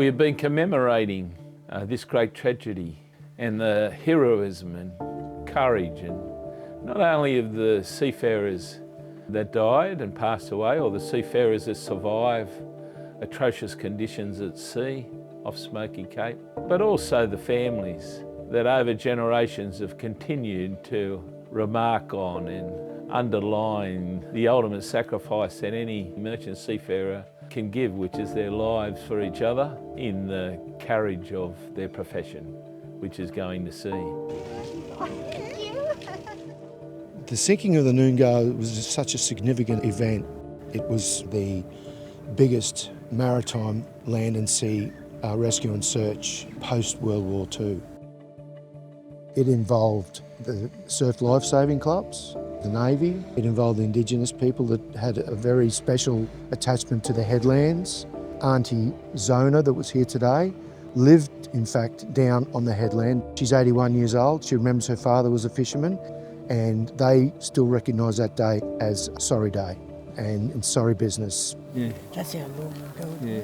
We have been commemorating this great tragedy and the heroism and courage, and not only of the seafarers that died and passed away, or the seafarers that survive atrocious conditions at sea off Smoky Cape, but also the families that over generations have continued to remark on and underline the ultimate sacrifice that any merchant seafarer can give, which is their lives for each other in the courage of their profession, which is going to sea. The sinking of the Noongah was such a significant event. It was the biggest maritime land and sea rescue and search post-World War II. It involved the surf lifesaving clubs, the Navy. It involved the Indigenous people that had a very special attachment to the headlands. Auntie Zona, that was here today, lived, in fact, down on the headland. She's 81 years old. She remembers her father was a fisherman, and they still recognise that day as Sorry Day and Sorry Business. Yeah. That's how long ago. Yeah.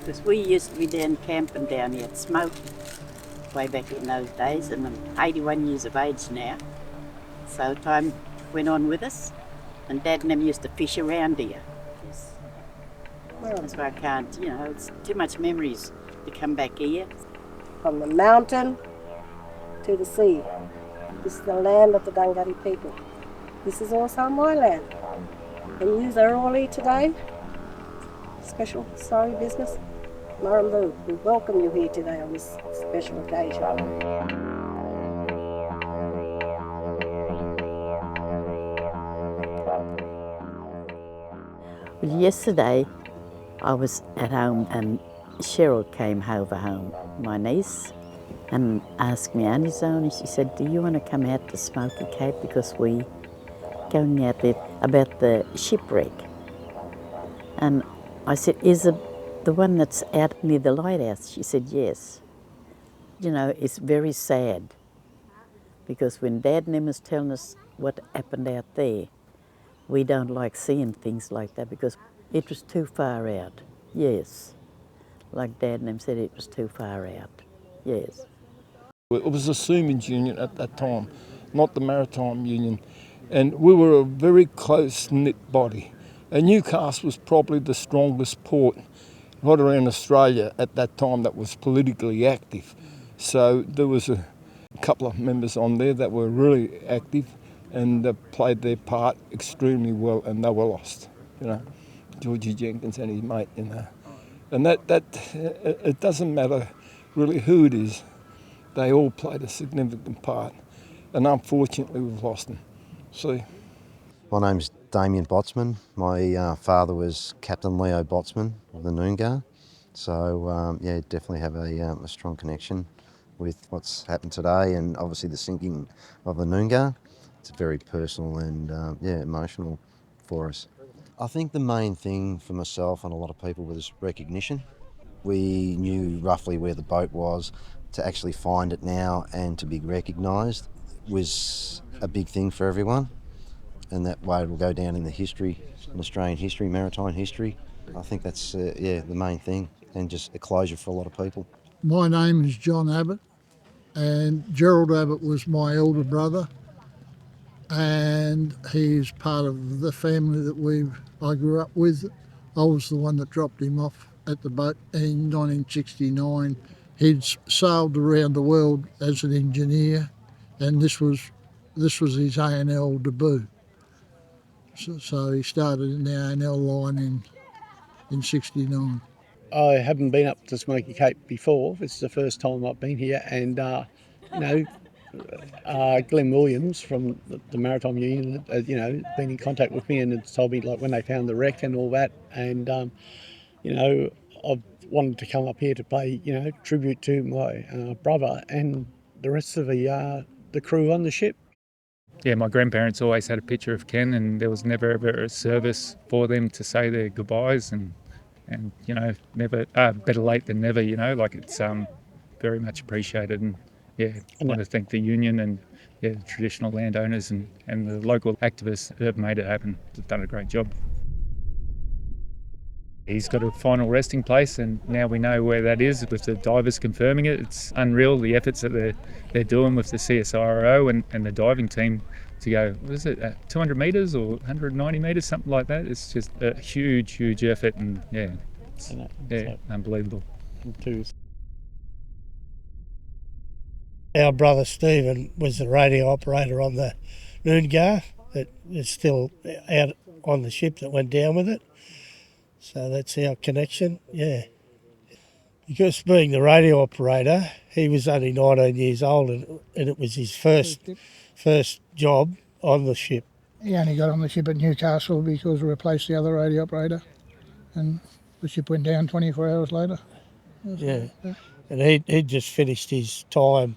Because we used to be down camping down here at Smoky way back in those days, and I'm 81 years of age now. So time went on with us, and Dad and them used to fish around here. That's why I can't, it's too much memories to come back here. From the mountain to the sea. This is the land of the Dungari people. This is also my land. And you are all here today. Special sorry business. Marambu, we welcome you here today on this special occasion. Well, yesterday I was at home and Cheryl came over home, my niece, and asked me, Auntie Zona, she said, do you want to come out to Smoky Cape because we going out there about the shipwreck? And I said, is it the one that's out near the lighthouse? She said, yes. It's very sad because when Dad and them was telling us what happened out there, we don't like seeing things like that because it was too far out, yes. Like Dad and them said, it was too far out, yes. It was the Seamen's Union at that time, not the Maritime Union. And we were a very close-knit body. And Newcastle was probably the strongest port right around Australia at that time that was politically active. So there was a couple of members on there that were really active and played their part extremely well, and they were lost, Georgie Jenkins and his mate, And that it doesn't matter really who it is, they all played a significant part, and unfortunately we've lost them. See. My name's Damien Botsman. My father was Captain Leo Botsman of the Noongah. So definitely have a strong connection with what's happened today, and obviously the sinking of the Noongah. It's very personal and emotional for us. I think the main thing for myself and a lot of people was recognition. We knew roughly where the boat was. To actually find it now and to be recognised was a big thing for everyone. And that way it will go down in the history, in Australian history, maritime history. I think that's the main thing, and just a closure for a lot of people. My name is John Abbott, and Gerald Abbott was my elder brother, and he's part of the family that I grew up with. I was the one that dropped him off at the boat in 1969. He'd sailed around the world as an engineer, and this was his A&L debut. So he started in the A&L line in 69. I haven't been up to Smoky Cape before. It's the first time I've been here, and Glenn Williams from the Maritime Union, been in contact with me and had told me like when they found the wreck and all that, and I've wanted to come up here to pay tribute to my brother and the rest of the crew on the ship. Yeah, my grandparents always had a picture of Ken, and there was never ever a service for them to say their goodbyes, and never better late than never. It's very much appreciated. And I want to thank the union and the traditional landowners and the local activists who have made it happen. They've done a great job. He's got a final resting place, and now we know where that is with the divers confirming it. It's unreal, the efforts that they're doing with the CSIRO and the diving team to go, what is it, 200 metres or 190 metres, something like that. It's just a huge, huge effort, and it's unbelievable. Our brother Stephen was the radio operator on the Noongah that is still out on the ship that went down with it. So that's our connection, Because being the radio operator, he was only 19 years old and it was his first job on the ship. He only got on the ship at Newcastle because we replaced the other radio operator, and the ship went down 24 hours later. Yeah, and he'd just finished his time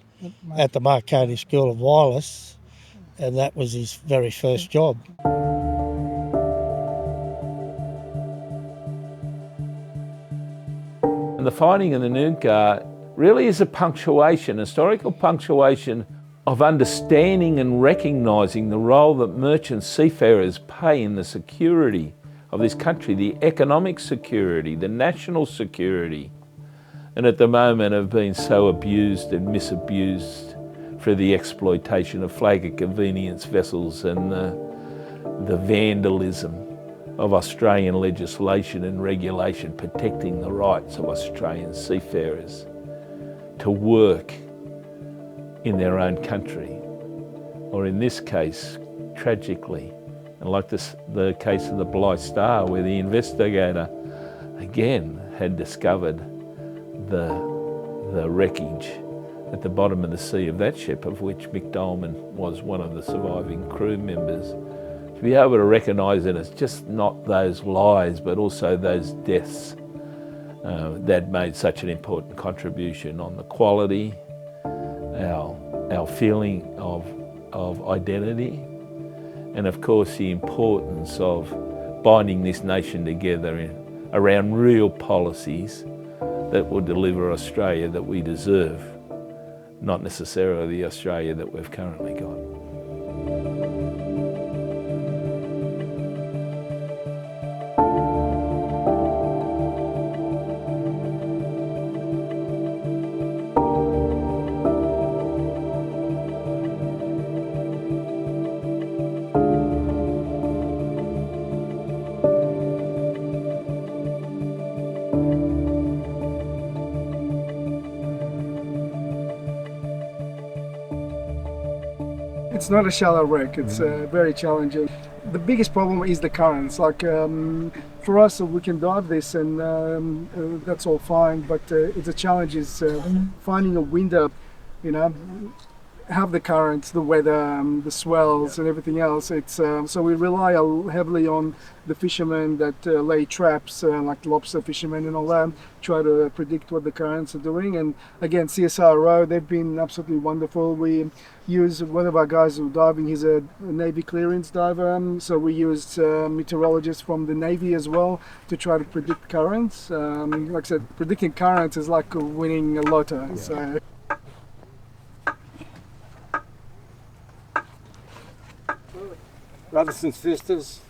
at the Marconi School of Wireless, and that was his very first job. And the finding in the Noongah really is a punctuation, historical punctuation of understanding and recognising the role that merchant seafarers play in the security of this country, the economic security, the national security, and at the moment have been so abused and misabused for the exploitation of flag of convenience vessels and the vandalism of Australian legislation and regulation protecting the rights of Australian seafarers to work in their own country, or in this case, tragically, and like the case of the Blythe Star, where the investigator again had discovered the wreckage at the bottom of the sea of that ship, of which Mick Dolman was one of the surviving crew members. To be able to recognise that it's just not those lives, but also those deaths that made such an important contribution on the quality, our feeling of identity, and of course the importance of binding this nation together around real policies that will deliver Australia that we deserve, not necessarily the Australia that we've currently got. It's not a shallow wreck, it's very challenging. The biggest problem is the currents. Like for us, we can dive this and that's all fine, but it's a challenge is finding a window, have the currents, the weather, the swells and everything else. It's so we rely heavily on the fishermen that lay traps, like lobster fishermen and all that, try to predict what the currents are doing. And again, CSIRO, they've been absolutely wonderful. We use one of our guys who's diving, he's a Navy clearance diver, so we used meteorologists from the Navy as well to try to predict currents. Like I said, predicting currents is like winning a lotto. Yeah. So. Brothers and sisters,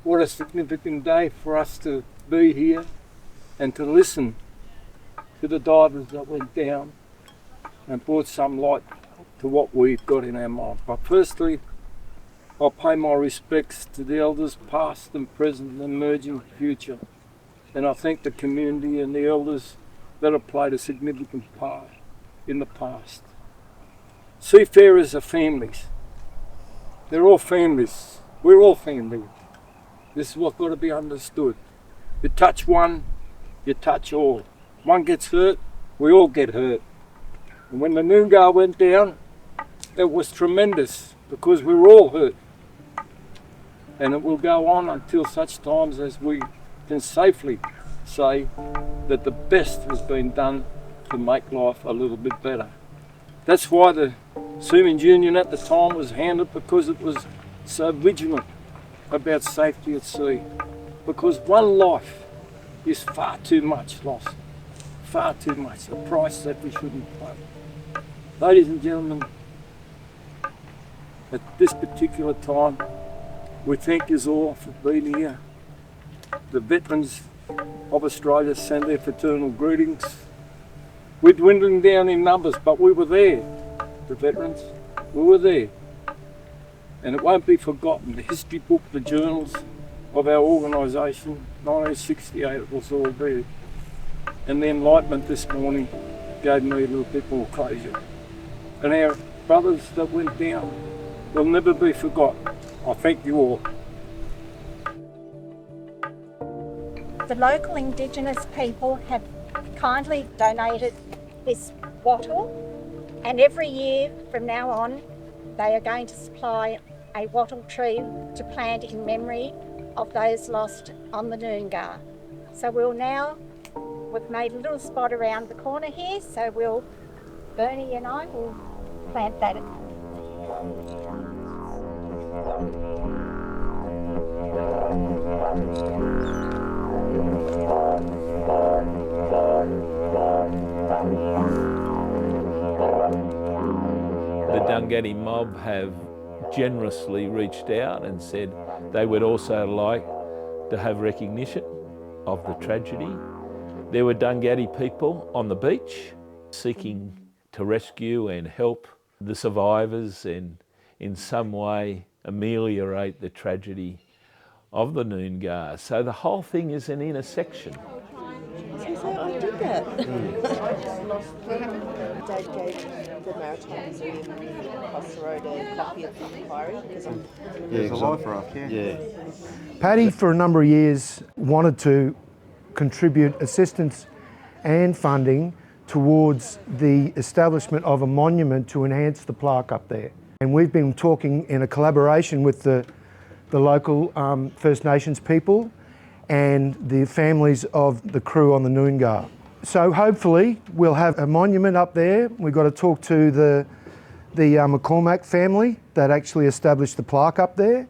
what a significant day for us to be here and to listen to the divers that went down and brought some light to what we've got in our mind. But firstly, I'll pay my respects to the elders past and present and emerging future, and I thank the community and the elders that have played a significant part in the past. Seafarers are families. They're all families. We're all family. This is what's got to be understood. You touch one, you touch all. One gets hurt, we all get hurt. And when the Noongah went down, it was tremendous because we were all hurt. And it will go on until such times as we can safely say that the best has been done to make life a little bit better. That's why the Seamen's Union at the time was handed, because it was so vigilant about safety at sea. Because one life is far too much lost. far too much, a price that we shouldn't pay. Ladies and gentlemen, at this particular time, we thank you all for being here. The veterans of Australia send their fraternal greetings. We're dwindling down in numbers, but we were there, the veterans, we were there. And it won't be forgotten, the history book, the journals of our organisation, 1968 it was all there. And the enlightenment this morning gave me a little bit more closure. And our brothers that went down will never be forgotten. I thank you all. The local Indigenous people have kindly donated this wattle, and every year from now on they are going to supply a wattle tree to plant in memory of those lost on the Noongah. So we've made a little spot around the corner here, so Bernie and I will plant that. The Dunghutti mob have generously reached out and said they would also like to have recognition of the tragedy. There were Dunghutti people on the beach seeking to rescue and help the survivors and in some way ameliorate the tragedy of the Noongah. So the whole thing is an intersection. I did that. Dad gave the Maritime Museum across the road a copy of the inquiry because There's a lot for us, yeah. Paddy, for a number of years, wanted to contribute assistance and funding towards the establishment of a monument to enhance the plaque up there. And we've been talking in a collaboration with the local First Nations people and the families of the crew on the Noongah. So hopefully we'll have a monument up there. We've got to talk to the McCormack family that actually established the plaque up there.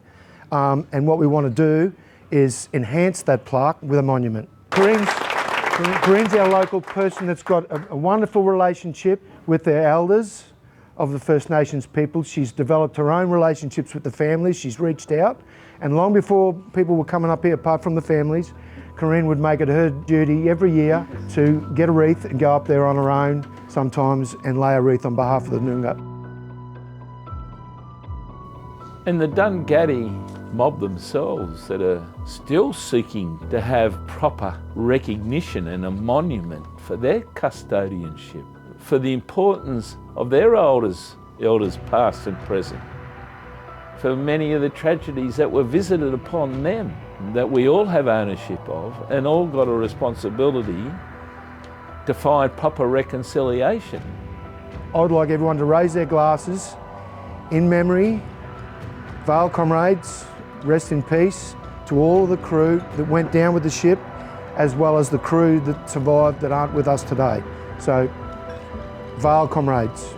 And what we want to do is enhance that plaque with a monument. Corinne's our local person that's got a wonderful relationship with their elders of the First Nations people. She's developed her own relationships with the families. She's reached out, and long before people were coming up here, apart from the families, Corinne would make it her duty every year to get a wreath and go up there on her own sometimes and lay a wreath on behalf of the Noongah. And the Dunghutti mob themselves that are still seeking to have proper recognition and a monument for their custodianship, for the importance of their elders past and present, for many of the tragedies that were visited upon them, that we all have ownership of and all got a responsibility to find proper reconciliation. I would like everyone to raise their glasses in memory. Vale comrades, rest in peace to all of the crew that went down with the ship, as well as the crew that survived that aren't with us today. So, Vale comrades.